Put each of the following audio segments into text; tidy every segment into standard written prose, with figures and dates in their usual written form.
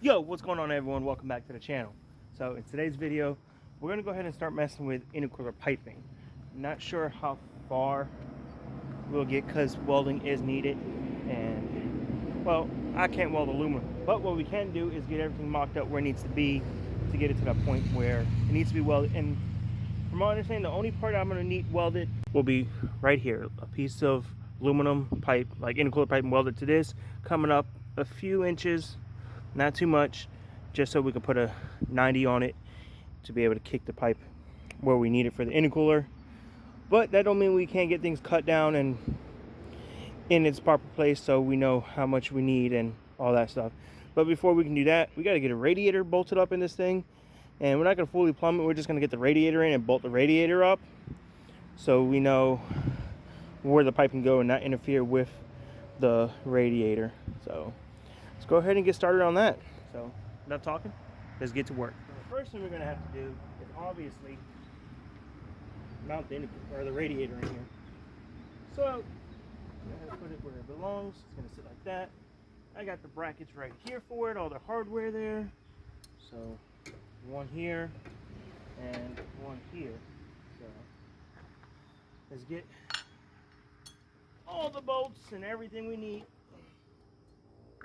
Yo, what's going on everyone? Welcome back to the channel. So in today's video, we're going to go ahead and start messing with intercooler piping. Not sure how far we'll get because welding is needed, and well, I can't weld aluminum, but what we can do is get everything mocked up where it needs to be to get it to that point where it needs to be welded. And from my understanding, the only part I'm going to need welded will be right here, a piece of aluminum pipe, like intercooler pipe, and welded to this, coming up a few inches, not too much, just so we can put a 90 on it to be able to kick the pipe where we need it for the intercooler. But that don't mean we can't get things cut down and in its proper place so we know how much we need and all that stuff. But before we can do that, we got to get a radiator bolted up in this thing, and we're not going to fully plumb it. We're just going to get the radiator in and bolt the radiator up so we know where the pipe can go and not interfere with the radiator. So let's go ahead and get started on that. So enough talking, let's get to work. So the first thing we're going to have to do is obviously mount the radiator in here. So I'm going to put it where it belongs. It's going to sit like that. I got the brackets right here for it, all the hardware there. So one here and one here. So let's get all the bolts and everything we need.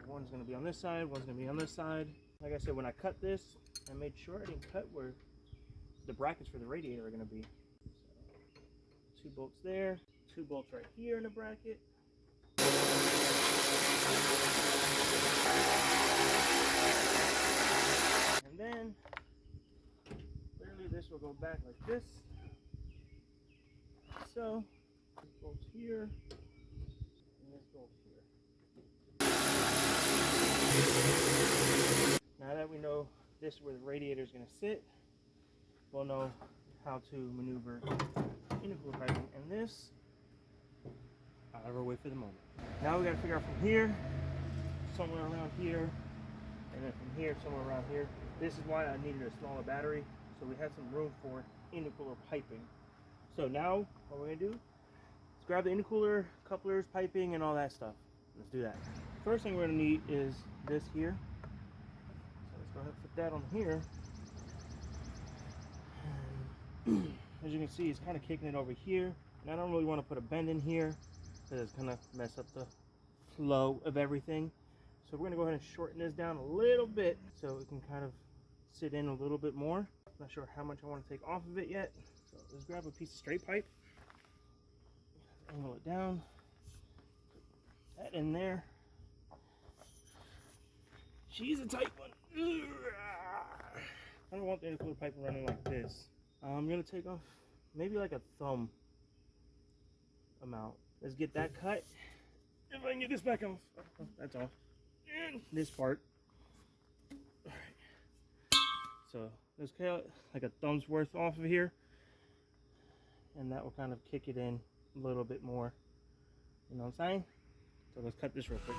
One's going to be on this side, one's going to be on this side. Like I said, when I cut this, I made sure I didn't cut where the brackets for the radiator are going to be. So, 2 bolts there, 2 bolts right here in the bracket. And then, clearly this will go back like this. So, this bolt's here, and this bolt's here. Now that we know this is where the radiator is going to sit, we'll know how to maneuver intercooler piping, and this out of our way for the moment. Now we got to figure out from here, somewhere around here, and then from here, somewhere around here. This is why I needed a smaller battery, so we had some room for intercooler piping. So now what we're going to do is grab the intercooler, couplers, piping, and all that stuff. Let's do that. First thing we're going to need is this here. So let's go ahead and put that on here. And as you can see, it's kind of kicking it over here. And I don't really want to put a bend in here because it's going to mess up the flow of everything. So we're going to go ahead and shorten this down a little bit so it can kind of sit in a little bit more. Not sure how much I want to take off of it yet. So let's grab a piece of straight pipe. Angle it down. Put that in there. She's a tight one. I don't want the intercooler pipe running like this. I'm going to take off maybe like a thumb amount. Let's get that cut. If I can get this back off. Oh, that's off. And this part. Alright. So let's cut like a thumb's worth off of here. And that will kind of kick it in a little bit more. You know what I'm saying? So let's cut this real quick.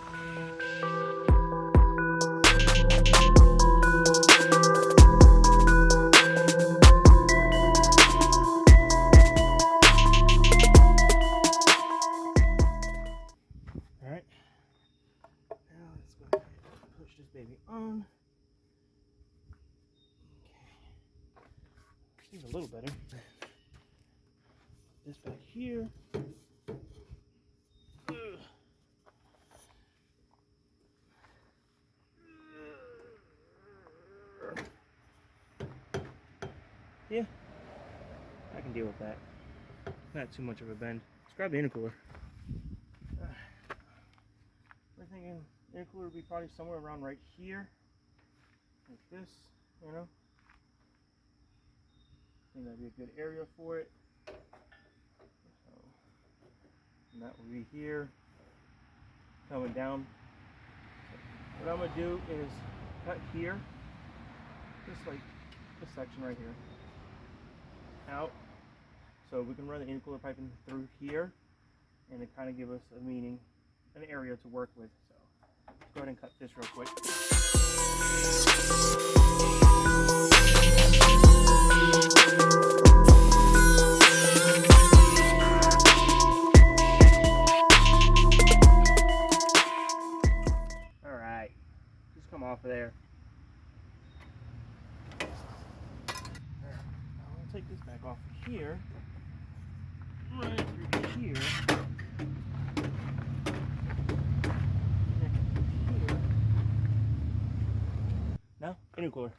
Alright. Now let's go ahead and push this baby on. Okay. Seems a little better. This back here. Yeah, I can deal with that. Not too much of a bend. Let's grab the intercooler. We're thinking intercooler would be probably somewhere around right here, like this, you know. I think that'd be a good area for it. So, and that will be here, coming down. So what I'm gonna do is cut here, just like this section right here, out, so we can run the intercooler piping through here, and it kind of give us an area to work with. So let's go ahead and cut this real quick. All right, just come off of there. take this back off of here, right through here, here. Now, intercooler.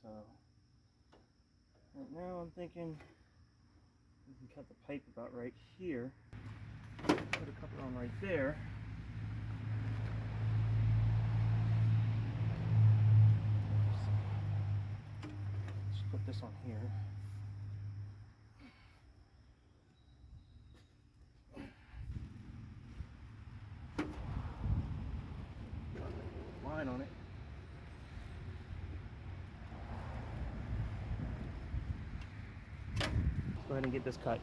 So right now I'm thinking we can cut the pipe about right here, put a couple on right there. Just put this on here. Line on it. Let's go ahead and get this cut.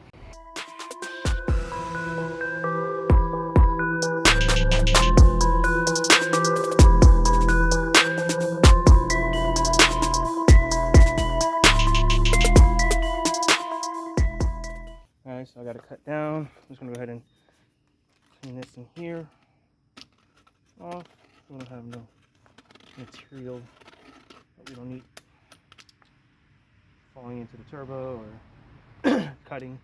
Alright, so I got to cut down. I'm just going to go ahead and clean this in here off. We don't have no material that we don't need falling into the turbo or cutting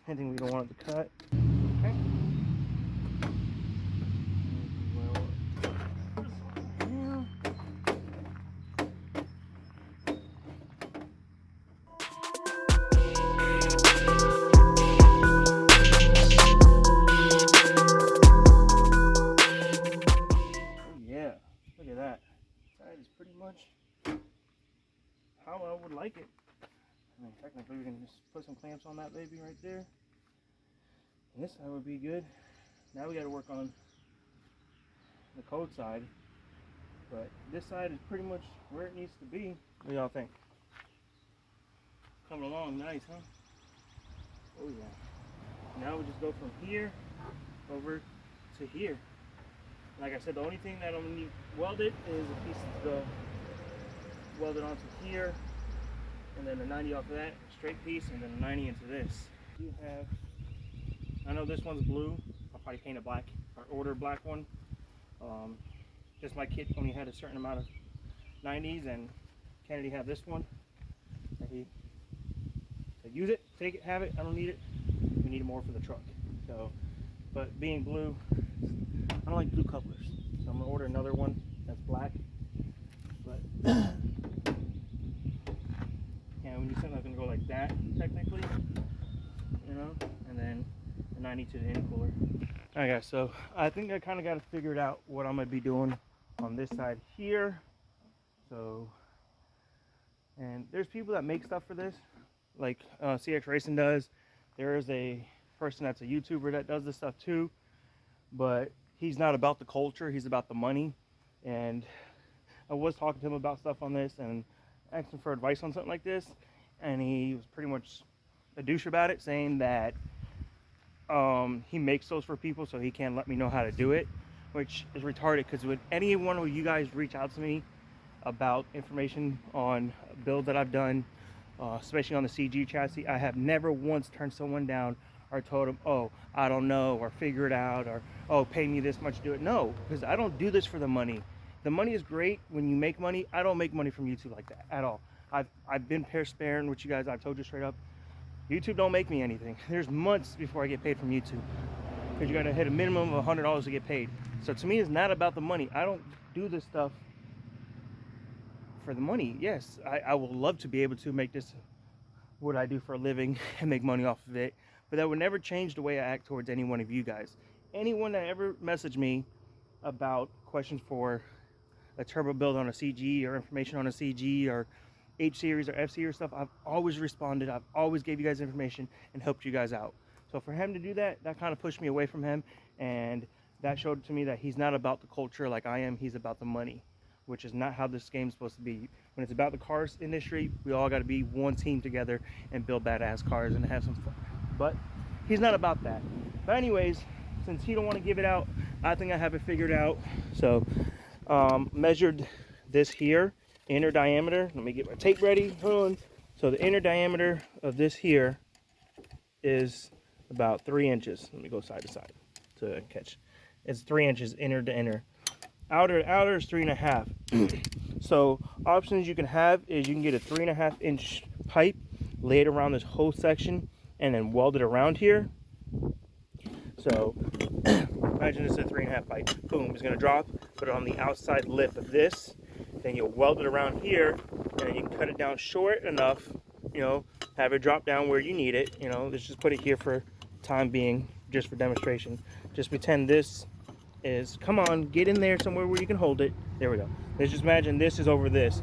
anything we don't want it to cut. Okay. How I would like it. I mean, technically we can just put some clamps on that baby right there. And this side would be good. Now we got to work on the cold side. But this side is pretty much where it needs to be. What do y'all think? Coming along nice, huh? Oh yeah. Now we just go from here over to here. Like I said, the only thing that I'm going to need welded is a piece to go welded onto here, and then a 90 off of that, straight piece, and then a 90 into this. You have, I know this one's blue, I'll probably paint it black, or order a black one. Just my kit only had a certain amount of 90s, and Kennedy had this one. And he said, use it, take it, have it, I don't need it. We need it more for the truck. So, but being blue, I don't like blue couplers, so I'm gonna order another one that's black. But yeah, when you said I was gonna go like that, technically, you know, and then the 90 to the intercooler. Alright guys, so I think I kind of got it figured out what I'm gonna be doing on this side here. So, and there's people that make stuff for this, like CX Racing does. There is a person that's a YouTuber that does this stuff too, but he's not about the culture, he's about the money. And I was talking to him about stuff on this and asked him for advice on something like this, and he was pretty much a douche about it, saying that he makes those for people so he can't let me know how to do it, which is retarded, because would any one of you guys reach out to me about information on a build that I've done, especially on the CG chassis, I have never once turned someone down or told them, oh, I don't know, or figure it out, or oh, pay me this much to do it. No, because I don't do this for the money. The money is great when you make money. I don't make money from YouTube like that at all. I've been transparent with you guys. I've told you straight up, YouTube don't make me anything. There's months before I get paid from YouTube, because you got to hit a minimum of $100 to get paid. So to me, it's not about the money. I don't do this stuff for the money. Yes, I will love to be able to make this what I do for a living and make money off of it, but that would never change the way I act towards any one of you guys. Anyone that ever messaged me about questions for a turbo build on a CG or information on a CG or H series or F series stuff, I've always responded. I've always gave you guys information and helped you guys out. So for him to do that, that kind of pushed me away from him, and that showed to me that he's not about the culture like I am. He's about the money, which is not how this game's supposed to be. When it's about the cars industry, we all got to be one team together and build badass cars and have some fun. But he's not about that. But anyways, since he don't want to give it out, I think I have it figured out. So measured this here, inner diameter. Let me get my tape ready. Hold on. So the inner diameter of this here is about 3 inches. Let me go side to side to catch. It's 3 inches inner to inner. outer is 3.5. So options you can have is you can get a 3.5-inch pipe, lay it around this whole section, and then weld it around here. So imagine this is a 3.5 pipe. Boom, it's gonna drop, put it on the outside lip of this, then you'll weld it around here, and then you can cut it down short enough, you know, have it drop down where you need it. You know, let's just put it here for time being, just for demonstration. Just pretend this is, come on, get in there somewhere where you can hold it. There we go. Let's just imagine this is over this.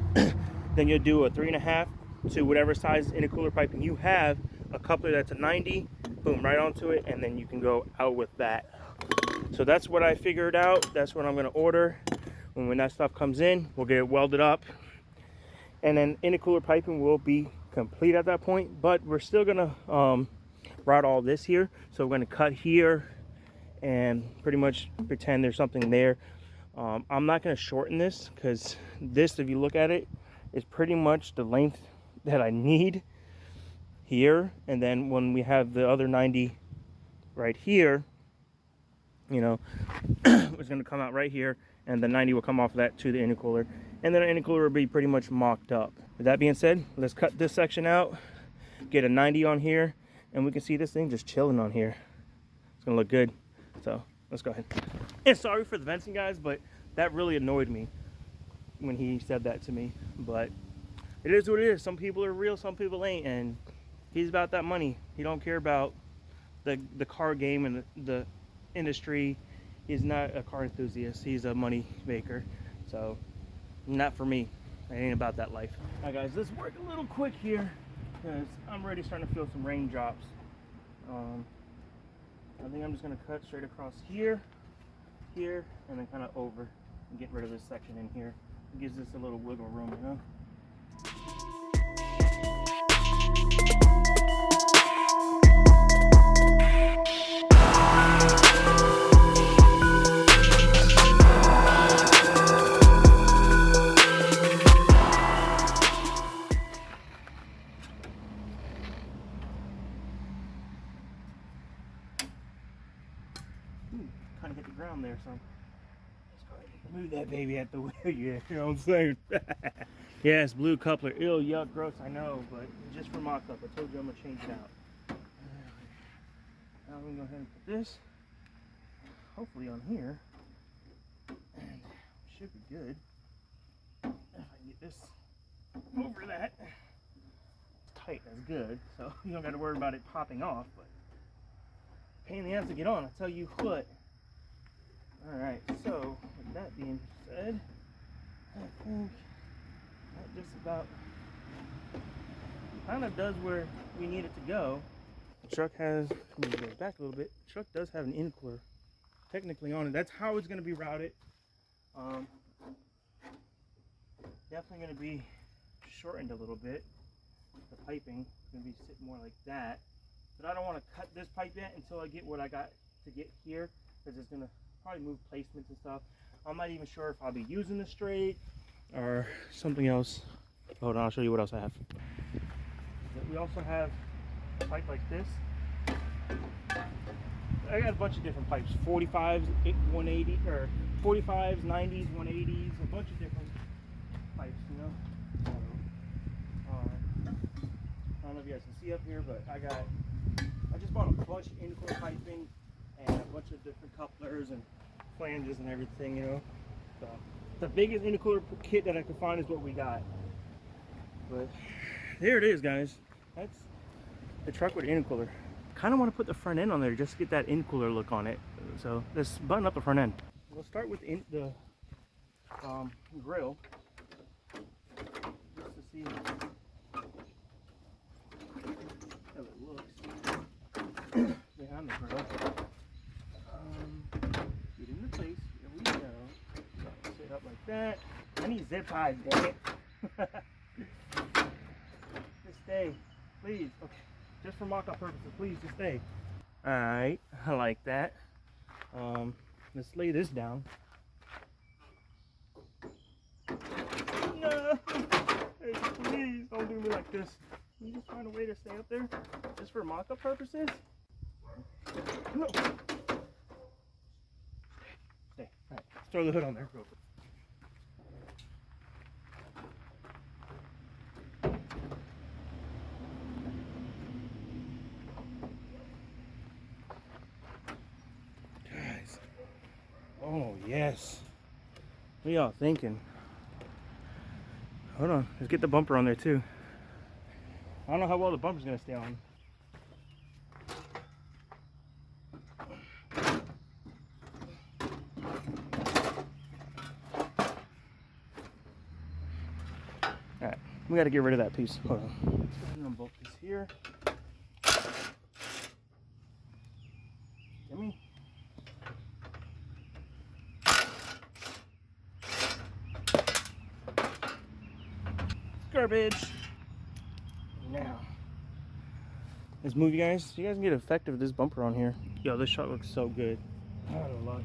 Then you'll do a 3.5 to whatever size intercooler piping you have, a coupler that's a 90, boom, right onto it, and then you can go out with that. So that's what I figured out. That's what I'm gonna order. When that stuff comes in, we'll get it welded up, and then intercooler piping will be complete at that point. But we're still gonna route all this here. So we're gonna cut here and pretty much pretend there's something there. I'm not gonna shorten this, because this, if you look at it, is pretty much the length that I need here. And then when we have the other 90 right here, you know, it's going to come out right here, and the 90 will come off of that to the intercooler, and then the intercooler will be pretty much mocked up. With that being said, let's cut this section out, get a 90 on here, and we can see this thing just chilling on here. It's going to look good. So let's go ahead. And sorry for the venting, guys, but that really annoyed me when he said that to me. But it is what it is. Some people are real, some people ain't, and he's about that money. He don't care about the car game and the industry. He's not a car enthusiast. He's a money maker. So not for me. It ain't about that life. All right, guys, let's work a little quick here, because I'm already starting to feel some raindrops. I think I'm just gonna cut straight across here, here, and then kind of over, and get rid of this section in here. It gives this a little wiggle room, you know? Kind of hit the ground there, so let's go ahead and move that baby out the way. Yeah, you know what I'm saying? Yes, blue coupler. Ew, yuck, gross, I know, but just for mock up. I told you I'm gonna change it out. Now I'm gonna go ahead and put this hopefully on here, and it should be good. If I can get this over that, tight, that's good. So you don't got to worry about it popping off, but pain in the ass to get on, I tell you what. Alright, so with that being said, I think that just about kind of does where we need it to go. The truck has, let me go back a little bit, the truck does have an intercooler technically on it. That's how it's going to be routed. Definitely going to be shortened a little bit. The piping is going to be sitting more like that. But I don't want to cut this pipe yet until I get what I got to get here, because it's going to probably move placements and stuff. I'm not even sure if I'll be using the straight or something else. Hold on, I'll show you what else I have. We also have a pipe like this. I got a bunch of different pipes, 45s, 180, or 45s, 90s, 180s, a bunch of different pipes, you know. I don't know if you guys can see up here, but I just bought a bunch of intercooler piping and a bunch of different couplers and flanges and everything, you know. So the biggest intercooler kit that I could find is what we got. But there it is, guys. That's the truck with the intercooler. Kind of want to put the front end on there just to get that intercooler look on it. So let's button up the front end. We'll start with the grill, just to see how it looks behind the grill. Get into place. Here we go. Sit up like that. I need zip ties, dang it. Just stay, please. Okay. Just for mock-up purposes, please just stay. Alright, I like that. Let's lay this down. No! Hey, please don't do me like this. Can you just find a way to stay up there? Just for mock-up purposes? No. Stay. Alright, throw the hood on there real quick. Guys, oh yes. What are y'all thinking? Hold on, let's get the bumper on there too. I don't know how well the bumper's gonna stay on. Alright, we gotta get rid of that piece. Hold on. Let's go ahead and unbolt this here. Get me. Garbage. Now, let's move, you guys. You guys can get effective with this bumper on here. Yo, this shot looks so good. I don't know.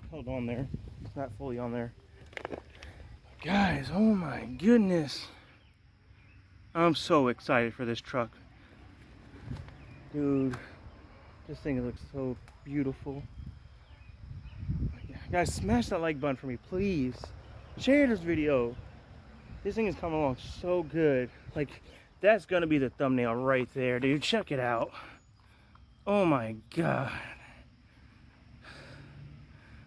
Hold on there. It's not fully on there. Guys, oh my goodness. I'm so excited for this truck. Dude, this thing looks so beautiful. Guys, smash that like button for me, please. Share this video. This thing is coming along so good. Like, that's gonna be the thumbnail right there, dude. Check it out. Oh my god.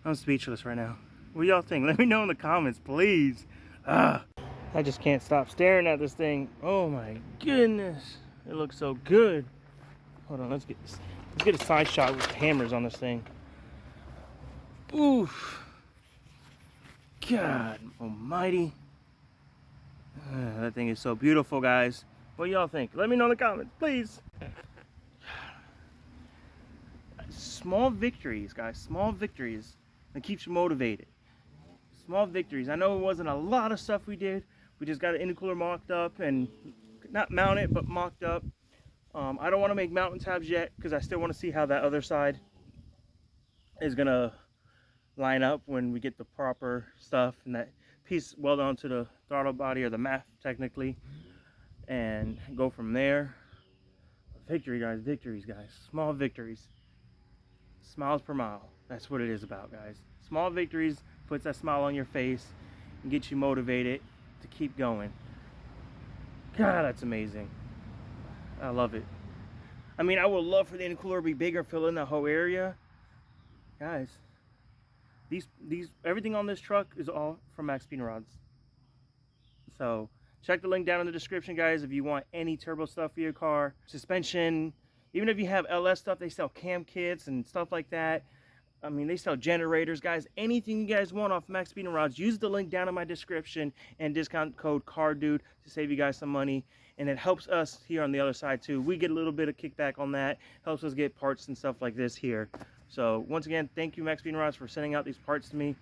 I'm speechless right now. What do y'all think? Let me know in the comments, please. I just can't stop staring at this thing. Oh my goodness. It looks so good. Hold on, let's get a side shot with hammers on this thing. Oof. God almighty. That thing is so beautiful, guys. What do y'all think? Let me know in the comments, please. Small victories, guys. Small victories that keeps you motivated. Small victories. I know it wasn't a lot of stuff we did. We just got an intercooler mocked up and not mounted, but mocked up. I don't want to make mountain tabs yet because I still want to see how that other side is going to line up when we get the proper stuff and that piece welded onto the throttle body or the mat technically, and go from there. Victory, guys. Victories, guys. Small victories. Smiles per mile. That's what it is about, guys. Small victories puts that smile on your face and gets you motivated to keep going. God, that's amazing. I love it. I mean, I would love for the intercooler to be bigger, fill in the whole area. Guys, everything on this truck is all from Max Speed Rods. So check the link down in the description, guys, if you want any turbo stuff for your car, suspension. Even if you have LS stuff, they sell cam kits and stuff like that. I mean, they sell generators, guys. Anything you guys want off Max Speed Rods, use the link down in my description and discount code CARDDUDE to save you guys some money. And it helps us here on the other side too. We get a little bit of kickback on that. Helps us get parts and stuff like this here. So once again, thank you Max Speed Rods for sending out these parts to me.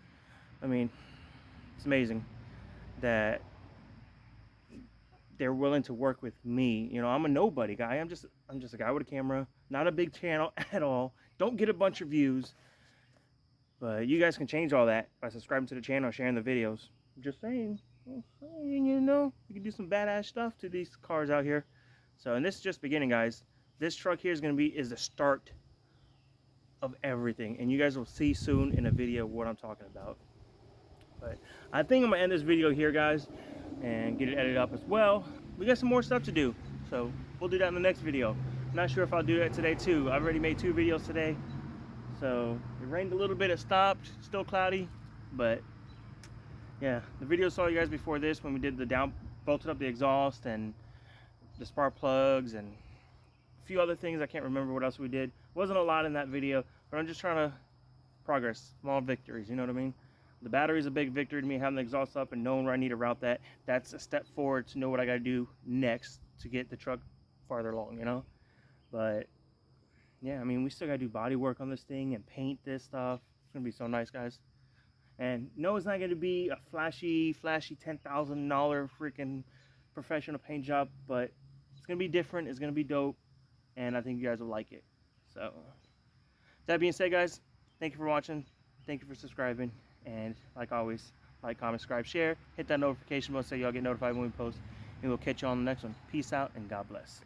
I mean, it's amazing that they're willing to work with me. You know, I'm a nobody guy. I'm just a guy with a camera, not a big channel at all. Don't get a bunch of views. But you guys can change all that by subscribing to the channel and sharing the videos. Just saying, you know, you can do some badass stuff to these cars out here. So, and this is just beginning, guys. This truck here is the start of everything. And you guys will see soon in a video what I'm talking about. But I think I'm going to end this video here, guys, and get it edited up as well. We got some more stuff to do. So, we'll do that in the next video. I'm not sure if I'll do that today, too. I've already made 2 videos today. So it rained a little bit, it stopped, still cloudy, but yeah, the video saw you guys before this when we did bolted up the exhaust and the spark plugs and a few other things. I can't remember what else we did. Wasn't a lot in that video, but I'm just trying to progress, small victories, you know what I mean? The battery's a big victory to me, having the exhaust up and knowing where I need to route that. That's a step forward to know what I got to do next to get the truck farther along, you know? But yeah, I mean, we still got to do body work on this thing and paint this stuff. It's going to be so nice, guys. And no, it's not going to be a flashy $10,000 freaking professional paint job, but it's going to be different. It's going to be dope, and I think you guys will like it. So, that being said, guys, thank you for watching. Thank you for subscribing. And like always, like, comment, subscribe, share. Hit that notification bell so y'all get notified when we post. And we'll catch you on the next one. Peace out and God bless.